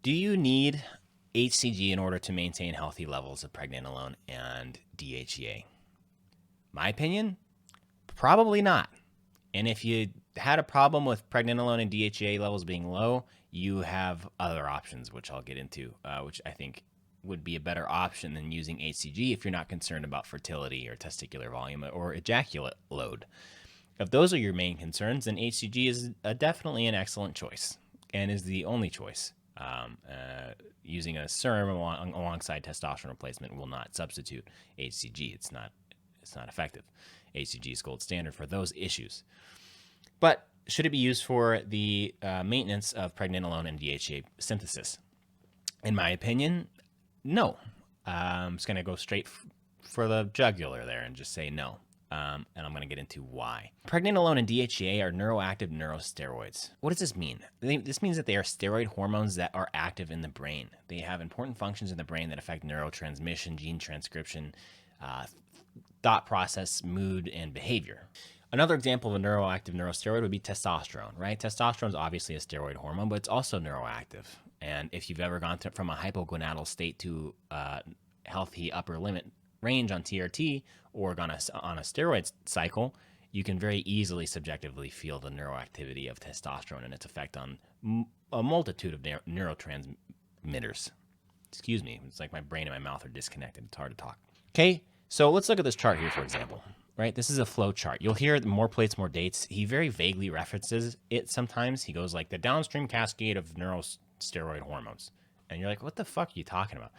Do you need HCG in order to maintain healthy levels of pregnenolone and DHEA? My opinion, probably not. And if you had a problem with pregnenolone and DHEA levels being low, you have other options, which I'll get into, which I think would be a better option than using HCG if you're not concerned about fertility or testicular volume or ejaculate load. If those are your main concerns, then HCG is definitely an excellent choice and is the only choice. Using a serum alongside testosterone replacement will not substitute HCG. It's not effective. HCG is gold standard for those issues. But should it be used for the maintenance of pregnenolone and DHEA synthesis? In my opinion, no. I'm just going to go straight for the jugular there and just say no. And I'm going to get into why. Pregnenolone and DHEA are neuroactive neurosteroids. What does this mean? This means that they are steroid hormones that are active in the brain. They have important functions in the brain that affect neurotransmission, gene transcription, thought process, mood, and behavior. Another example of a neuroactive neurosteroid would be testosterone, right? Testosterone is obviously a steroid hormone, but it's also neuroactive. And if you've ever gone from a hypogonadal state to healthy upper limit range on TRT or on a steroid cycle, you can very easily subjectively feel the neuroactivity of testosterone and its effect on a multitude of neurotransmitters. Excuse me, it's like my brain and my mouth are disconnected. It's hard to talk. Okay, so let's look at this chart here, for example. Right, this is a flow chart. You'll hear more plates, more dates. He very vaguely references it sometimes. He goes like the downstream cascade of neurosteroid hormones. And you're like, what the fuck are you talking about?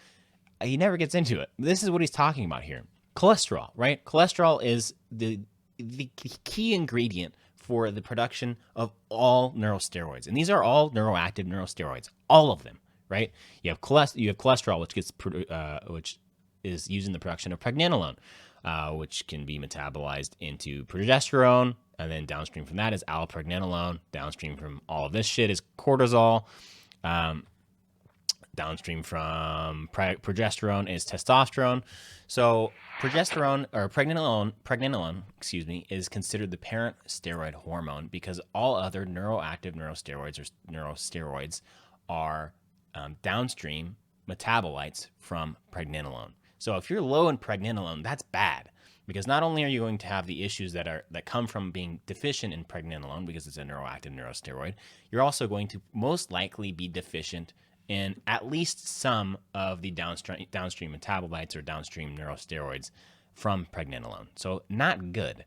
He never gets into it. This is what he's talking about here. Cholesterol, right? Cholesterol is the key ingredient for the production of all neurosteroids. And these are all neuroactive neurosteroids, all of them, right? You have cholesterol, which is used in the production of pregnenolone, which can be metabolized into progesterone, and then downstream from that is allopregnenolone. Downstream from all of this shit is cortisol. Downstream from progesterone is testosterone. So pregnenolone, is considered the parent steroid hormone because all other neuroactive neurosteroids are downstream metabolites from pregnenolone. So if you're low in pregnenolone, that's bad because not only are you going to have the issues that come from being deficient in pregnenolone because it's a neuroactive neurosteroid, you're also going to most likely be deficient in at least some of the downstream metabolites or downstream neurosteroids from pregnenolone. So not good,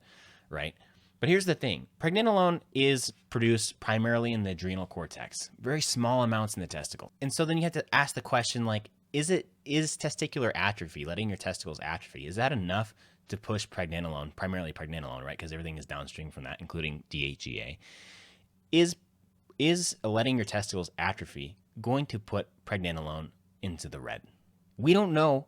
right? But here's the thing. Pregnenolone is produced primarily in the adrenal cortex, very small amounts in the testicle. And so then you have to ask the question, like, is testicular atrophy, letting your testicles atrophy, is that enough to push pregnenolone, primarily pregnenolone, right? Because everything is downstream from that, including DHEA. Is letting your testicles atrophy going to put pregnenolone into the red? We don't know.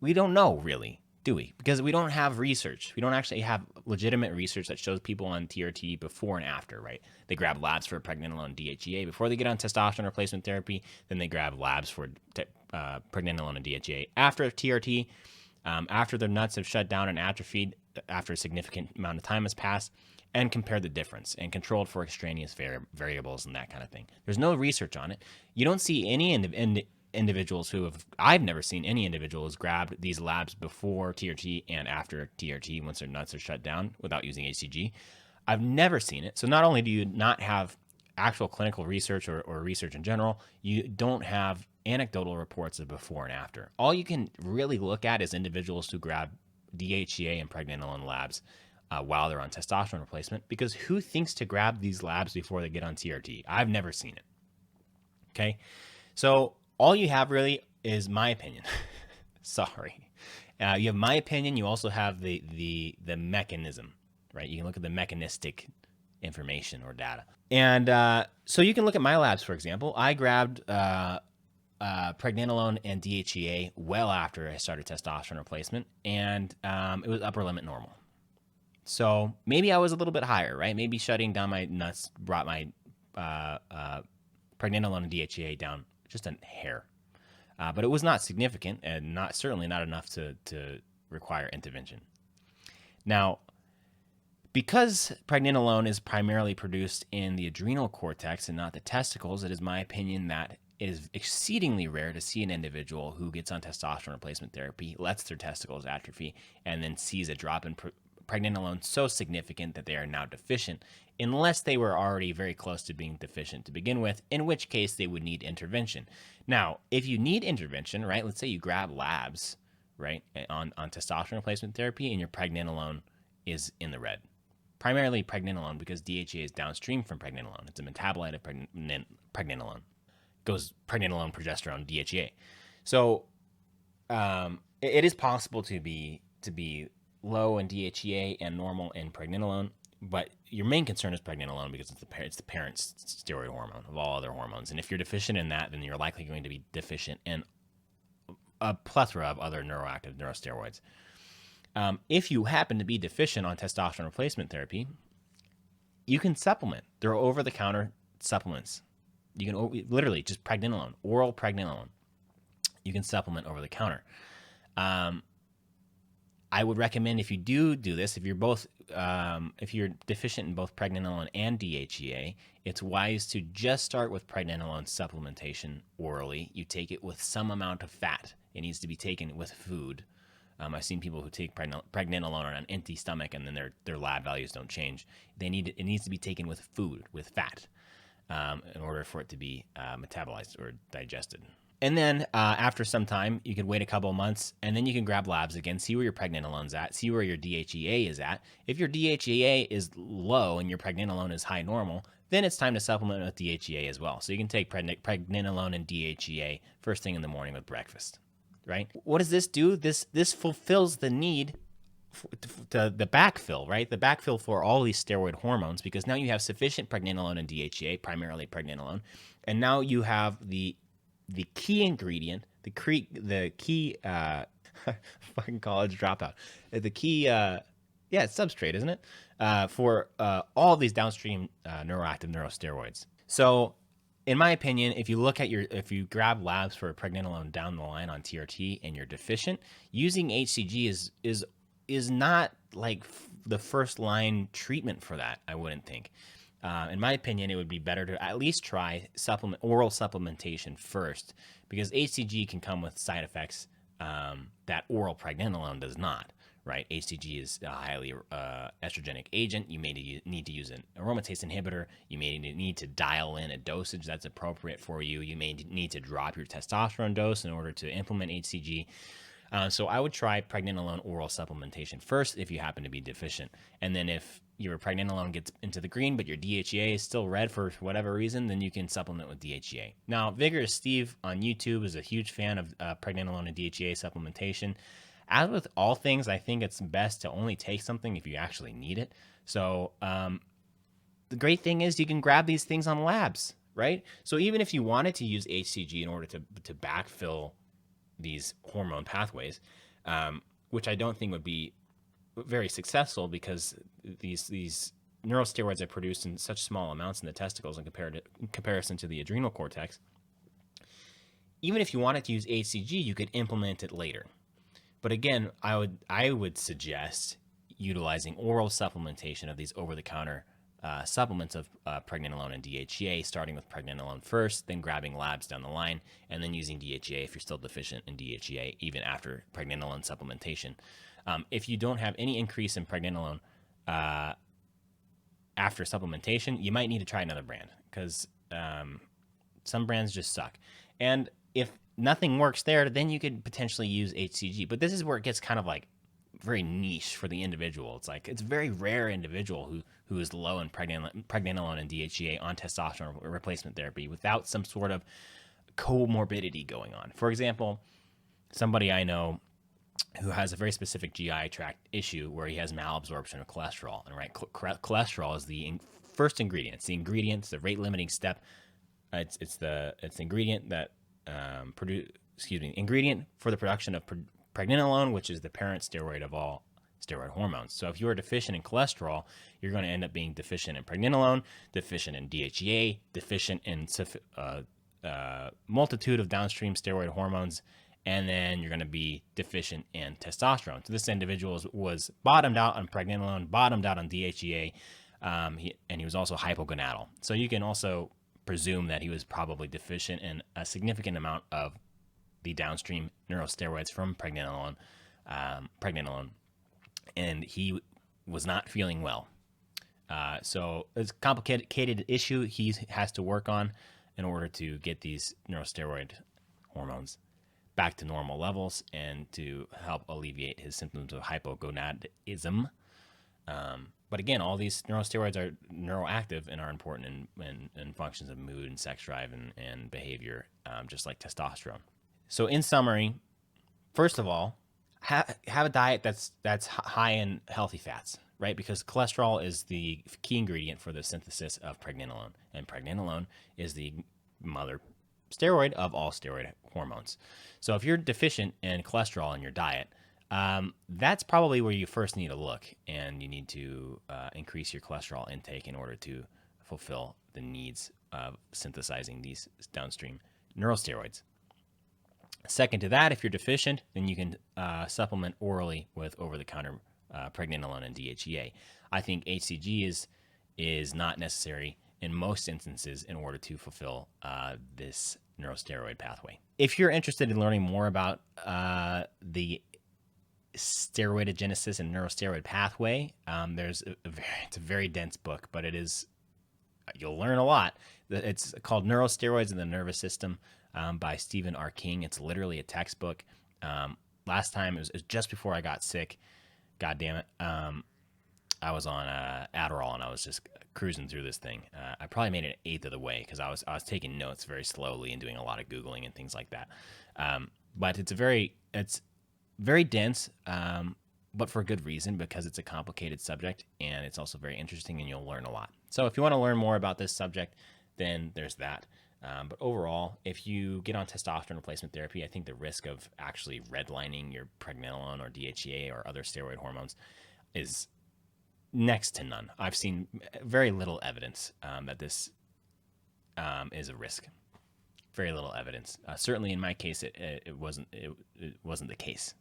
We don't know, really, do we? Because we don't have research. We don't actually have legitimate research that shows people on TRT before and after, right? They grab labs for pregnenolone and DHEA before they get on testosterone replacement therapy. Then they grab labs for pregnenolone and DHEA after TRT, after their nuts have shut down and atrophied, after a significant amount of time has passed, and compare the difference and controlled for extraneous variables and that kind of thing. There's no research on it. You don't see any individuals I've never seen any individuals grabbed these labs before TRT and after TRT once their nuts are shut down without using HCG. I've never seen it. So not only do you not have actual clinical research or research in general, you don't have anecdotal reports of before and after. All you can really look at is individuals who grab DHEA and pregnenolone labs while they're on testosterone replacement, because who thinks to grab these labs before they get on TRT? I've never seen it. Okay, so all you have really is my opinion. Sorry, you have my opinion. You also have the mechanism, right? You can look at the mechanistic information or data, and so you can look at my labs, for example. I grabbed pregnenolone and DHEA well after I started testosterone replacement, and it was upper limit normal. So maybe I was a little bit higher, right? Maybe shutting down my nuts brought my pregnenolone and DHEA down just a hair. But it was not significant and certainly not enough to require intervention. Now, because pregnenolone is primarily produced in the adrenal cortex and not the testicles, it is my opinion that it is exceedingly rare to see an individual who gets on testosterone replacement therapy, lets their testicles atrophy, and then sees a drop in pregnenolone so significant that they are now deficient, unless they were already very close to being deficient to begin with, in which case they would need intervention. Now, if you need intervention, right, let's say you grab labs, right, on testosterone replacement therapy and your pregnenolone is in the red. Primarily pregnenolone, because DHEA is downstream from pregnenolone. It's a metabolite of pregnenolone. Goes pregnenolone, progesterone, DHEA. So it is possible to be low in DHEA and normal in pregnenolone, but your main concern is pregnenolone because it's the parent steroid hormone of all other hormones. And if you're deficient in that, then you're likely going to be deficient in a plethora of other neuroactive neurosteroids. If you happen to be deficient on testosterone replacement therapy, you can supplement. There are over-the-counter supplements. You can literally just pregnenolone, oral pregnenolone. You can supplement over the counter. I would recommend if you do this, if you're deficient in both pregnenolone and DHEA, it's wise to just start with pregnenolone supplementation orally. You take it with some amount of fat. It needs to be taken with food. I've seen people who take pregnenolone on an empty stomach and then their lab values don't change. It needs to be taken with food, with fat, in order for it to be metabolized or digested. And then after some time, you can wait a couple of months, and then you can grab labs again, see where your pregnenolone's at, see where your DHEA is at. If your DHEA is low and your pregnenolone is high normal, then it's time to supplement with DHEA as well. So you can take pregnenolone and DHEA first thing in the morning with breakfast, right? What does this do? This fulfills the need to the backfill, right? The backfill for all these steroid hormones, because now you have sufficient pregnenolone and DHEA, primarily pregnenolone, and now you have the key ingredient, the key fucking college dropout, the key it's substrate, isn't it? For all these downstream neuroactive neurosteroids. So, in my opinion, if you grab labs for pregnenolone down the line on TRT and you're deficient, using HCG is not like the first line treatment for that. I wouldn't think. In my opinion, it would be better to at least try oral supplementation first, because HCG can come with side effects that oral pregnenolone does not. Right? HCG is a highly estrogenic agent. You may need to use an aromatase inhibitor. You may need to dial in a dosage that's appropriate for you. You may need to drop your testosterone dose in order to implement HCG. So I would try pregnenolone oral supplementation first if you happen to be deficient. And then if your pregnenolone gets into the green, but your DHEA is still red for whatever reason, then you can supplement with DHEA. Now, Vigorous Steve on YouTube is a huge fan of pregnenolone and DHEA supplementation. As with all things, I think it's best to only take something if you actually need it. So the great thing is you can grab these things on labs, right? So even if you wanted to use HCG in order to backfill these hormone pathways, which I don't think would be very successful, because these neurosteroids are produced in such small amounts in the testicles in comparison to the adrenal cortex. Even if you wanted to use HCG, you could implement it later. But again, I would suggest utilizing oral supplementation of these over-the-counter supplements of pregnenolone and DHEA, starting with pregnenolone first, then grabbing labs down the line, and then using DHEA if you're still deficient in DHEA, even after pregnenolone supplementation. If you don't have any increase in pregnenolone after supplementation, you might need to try another brand, because some brands just suck. And if nothing works there, then you could potentially use HCG. But this is where it gets kind of like very niche for the individual. It's like it's a very rare individual who is low in pregnenolone and DHEA on testosterone replacement therapy without some sort of comorbidity going on. For example, somebody I know who has a very specific GI tract issue where he has malabsorption of cholesterol. And right, cholesterol is the first ingredient. It's the ingredient. It's the rate limiting step. It's the ingredient that ingredient for the production of pregnenolone, which is the parent steroid of all steroid hormones. So if you are deficient in cholesterol, you're going to end up being deficient in pregnenolone, deficient in DHEA, deficient in multitude of downstream steroid hormones, and then you're going to be deficient in testosterone. So this individual was bottomed out on pregnenolone, bottomed out on DHEA, and he was also hypogonadal. So you can also presume that he was probably deficient in a significant amount of the downstream neurosteroids from pregnenolone, and he was not feeling well. So it's a complicated issue he has to work on in order to get these neurosteroid hormones back to normal levels and to help alleviate his symptoms of hypogonadism. But again, all these neurosteroids are neuroactive and are important in functions of mood and sex drive and behavior, just like testosterone. So in summary, first of all, have a diet that's high in healthy fats, right? Because cholesterol is the key ingredient for the synthesis of pregnenolone, and pregnenolone is the mother steroid of all steroid hormones. So if you're deficient in cholesterol in your diet, that's probably where you first need to look, and you need to increase your cholesterol intake in order to fulfill the needs of synthesizing these downstream neurosteroids. Second to that, if you're deficient, then you can supplement orally with over-the-counter pregnenolone and DHEA. I think HCG is not necessary in most instances in order to fulfill this neurosteroid pathway. If you're interested in learning more about the steroidogenesis and neurosteroid pathway, it's a very dense book, but you'll learn a lot. It's called Neurosteroids in the Nervous System by Stephen R. King. It's literally a textbook. Last time, it was just before I got sick. God damn it. I was on Adderall, and I was just cruising through this thing. I probably made it an eighth of the way because I was taking notes very slowly and doing a lot of Googling and things like that. But it's very dense, but for a good reason, because it's a complicated subject, and it's also very interesting, and you'll learn a lot. So if you want to learn more about this subject, then there's that. But overall, if you get on testosterone replacement therapy, I think the risk of actually redlining your pregnenolone or DHEA or other steroid hormones is next to none. I've seen very little evidence that this is a risk. Very little evidence. Certainly, in my case, it wasn't the case.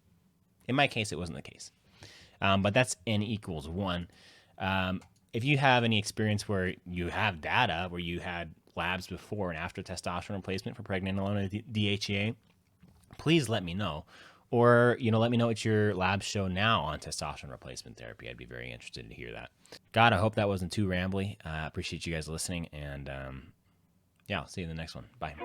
In my case, it wasn't the case. But that's N equals 1. If you have any experience where you have data where you had labs before and after testosterone replacement for pregnenolone and DHEA, please let me know. Or, let me know what your labs show now on testosterone replacement therapy. I'd be very interested to hear that. God, I hope that wasn't too rambly. I appreciate you guys listening. And, I'll see you in the next one. Bye.